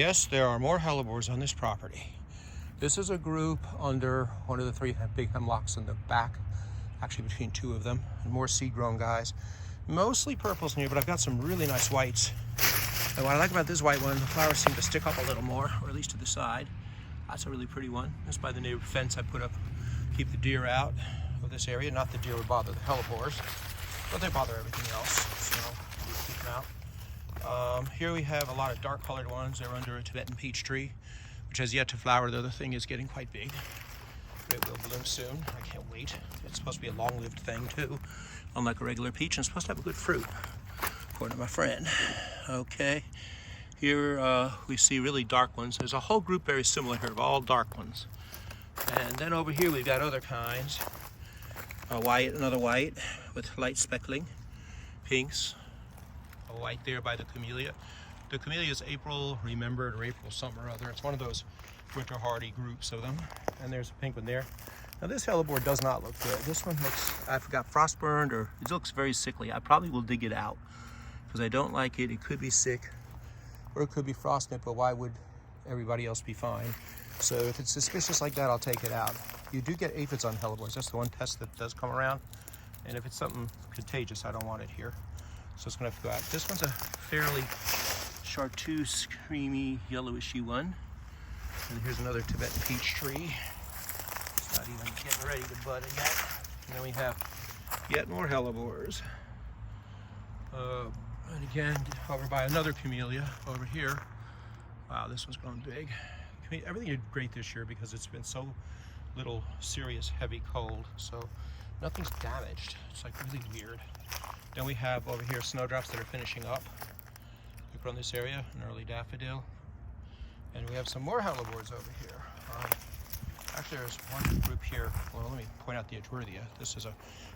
Yes, there are more hellebores on this property. This is a group under one of the three big hemlocks in the back, actually between two of them, and more seed-grown guys. Mostly purples in here, but I've got some really nice whites. And what I like about this white one, the flowers seem to stick up a little more, or at least to the side. That's a really pretty one. That's by the neighbor fence I put up, keep the deer out of this area. Not the deer would bother the hellebores, but they bother everything else, so keep them out. Here we have a lot of dark colored ones. They're under a Tibetan peach tree, which has yet to flower, though the thing is getting quite big. It will bloom soon. I can't wait. It's supposed to be a long-lived thing too, unlike a regular peach, and it's supposed to have a good fruit, according to my friend. Okay, here we see really dark ones. There's a whole group very similar here of all dark ones. And then over here we've got other kinds. A white, another white with light speckling, pinks. A white there by the camellia. The camellia is April Remembered or April something or other. It's one of those winter hardy groups of them. And there's a pink one there. Now this hellebore does not look good. This one looks, I forgot, frost burned, or it looks very sickly. I probably will dig it out because I don't like it. It could be sick or it could be frost nip, but why would everybody else be fine? So if it's suspicious like that, I'll take it out. You do get aphids on hellebores. That's the one test that does come around. And if it's something contagious, I don't want it here. So it's gonna have to go out. This one's a fairly chartreuse, creamy, yellowishy one. And here's another Tibetan peach tree. It's not even getting ready to bud yet. And then we have yet more hellebores. And again, over by another camellia over here. Wow, this one's grown big. Everything did great this year because it's been so little serious, heavy cold. So nothing's damaged. It's like really weird. Then we have over here snowdrops that are finishing up. We put on this area an early daffodil. And we have some more hellebores over here. Actually, there's one group here. Well, let me point out the Edgeworthia. This is a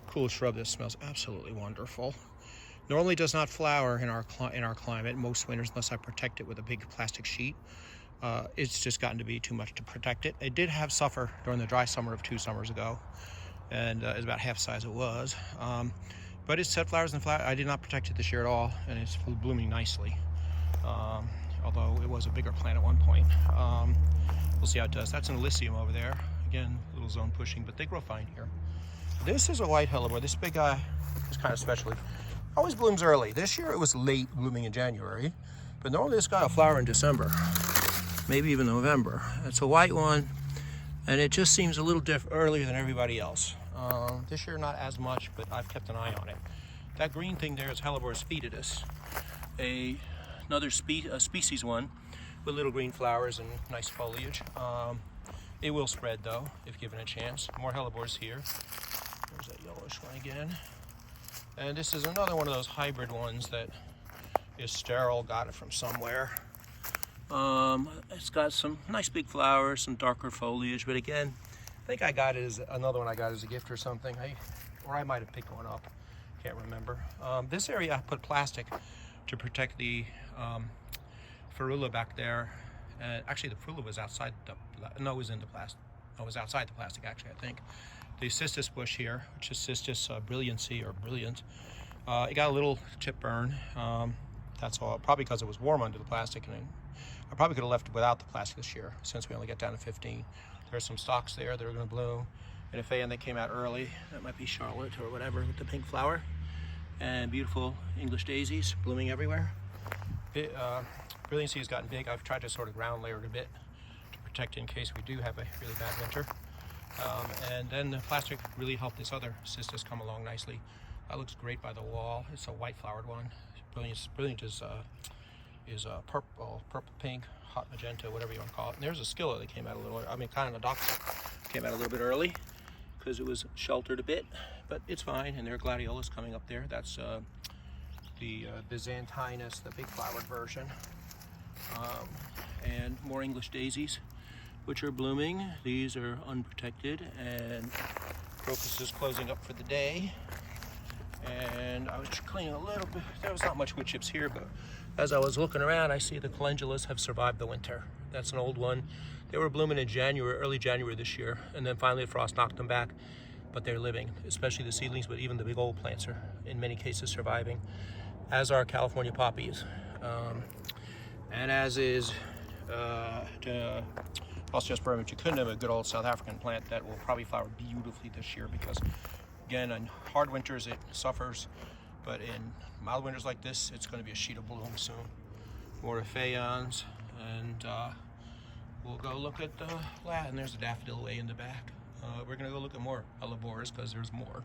cool shrub that smells absolutely wonderful. Normally does not flower in our climate most winters unless I protect it with a big plastic sheet. It's just gotten to be too much to protect it. It did have suffer during the dry summer of 2 summers ago, and it's about half size it was. But it's set flowers and flowers. I did not protect it this year at all, and it's blooming nicely. Although it was a bigger plant at one point. We'll see how it does. That's an Elysium over there. Again, little zone pushing, but they grow fine here. This is a white hellebore. This big guy is kind of special. It always blooms early. This year it was late blooming in January, but normally this guy will flower in December, maybe even November. It's a white one, and it just seems a little earlier than everybody else. This year not as much, but I've kept an eye on it. That green thing there is Hellebores foetidus, another species one with little green flowers and nice foliage. It will spread though if given a chance. More hellebores here. There's that yellowish one again. And this is another one of those hybrid ones that is sterile, got it from somewhere. It's got some nice big flowers, some darker foliage, but again, I think I got it as another one I got as a gift or something. Or I might have picked one up, can't remember. This area I put plastic to protect the ferula back there. Actually, the ferula was outside no, it was in the plastic. No, it was outside the plastic, actually, I think. The cistus bush here, which is cistus brilliancy or brilliant, it got a little chip burn. That's all, probably because it was warm under the plastic, and I probably could have left it without the plastic this year, since we only get down to 15. There's some stalks there that are going to bloom, and if they came out early, that might be Charlotte or whatever with the pink flower, and beautiful English daisies blooming everywhere. Brilliancy has gotten big. I've tried to sort of ground layer it a bit to protect it in case we do have a really bad winter. And then the plastic really helped this other cistus come along nicely. That looks great by the wall. It's a white flowered one. Brilliant is purple pink, hot magenta, whatever you want to call it. And there's a scilla that came out a little, kind of a doxa came out a little bit early because it was sheltered a bit, but it's fine. And there are gladiolas coming up there. That's the Byzantinus, the big flowered version. And more English daisies, which are blooming. These are unprotected, and crocus is closing up for the day. And I was cleaning a little bit. There was not much wood chips here, but as I was looking around, I see the calendulas have survived the winter. That's an old one. They were blooming in January, early January this year, and then finally the frost knocked them back. But they're living, especially the seedlings, but even the big old plants are in many cases surviving, as are California poppies. And as is Osteospermum jejunum, a good old South African plant that will probably flower beautifully this year because, again, in hard winters it suffers, but in mild winters like this, it's going to be a sheet of bloom soon. More Phaeons, and we'll go look at the and there's a daffodil way in the back. We're going to go look at more Hellebores because there's more.